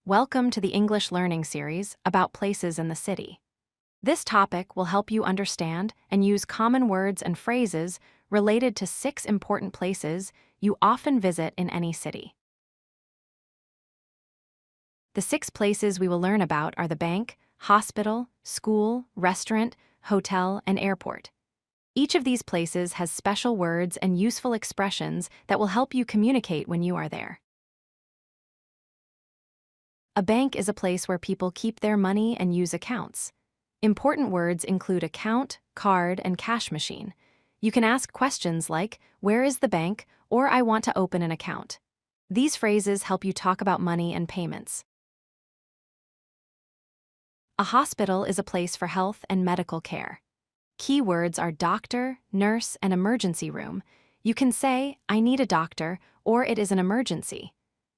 Welcome to the English Learning Series about places in the city. This topic will help you understand and use common words and phrases related to 6 important places you often visit in any city. The 6 places we will learn about are the bank, hospital, school, restaurant, hotel, and airport. Each of these places has special words and useful expressions that will help you communicate when you are there. A bank is a place where people keep their money and use accounts. Important words include account, card, and cash machine. You can ask questions like, "Where is the bank?" or "I want to open an account." These phrases help you talk about money and payments. A hospital is a place for health and medical care. Key words are doctor, nurse, and emergency room. You can say, "I need a doctor," or "It is an emergency."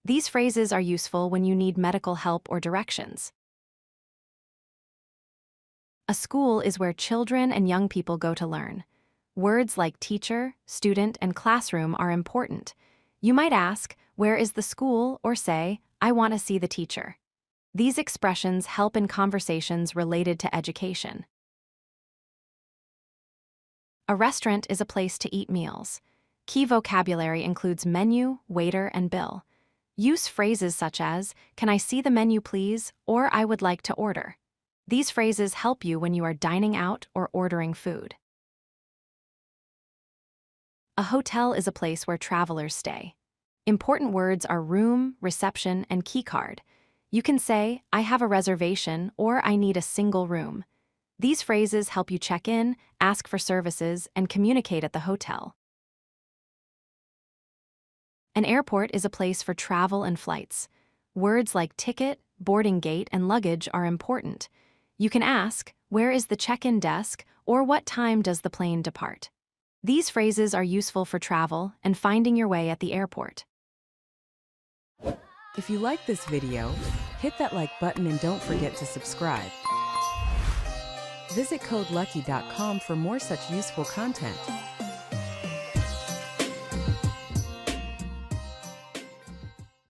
These phrases are useful when you need medical help or directions. A school is where children and young people go to learn. Words like teacher, student, and classroom are important. You might ask, "Where is the school?" or say, "I want to see the teacher." These expressions help in conversations related to education. A restaurant is a place to eat meals. Key vocabulary includes menu, waiter, and bill. Use phrases such as, "Can I see the menu please?" or "I would like to order." These phrases help you when you are dining out or ordering food. A hotel is a place where travelers stay. Important words are room, reception, and key card. You can say, "I have a reservation," or "I need a single room." These phrases help you check in, ask for services, and communicate at the hotel. An airport is a place for travel and flights. Words like ticket, boarding gate, and luggage are important. You can ask, "Where is the check-in desk?" or "What time does the plane depart?" These phrases are useful for travel and finding your way at the airport. If you like this video, hit that like button and don't forget to subscribe. Visit codelucky.com for more such useful content.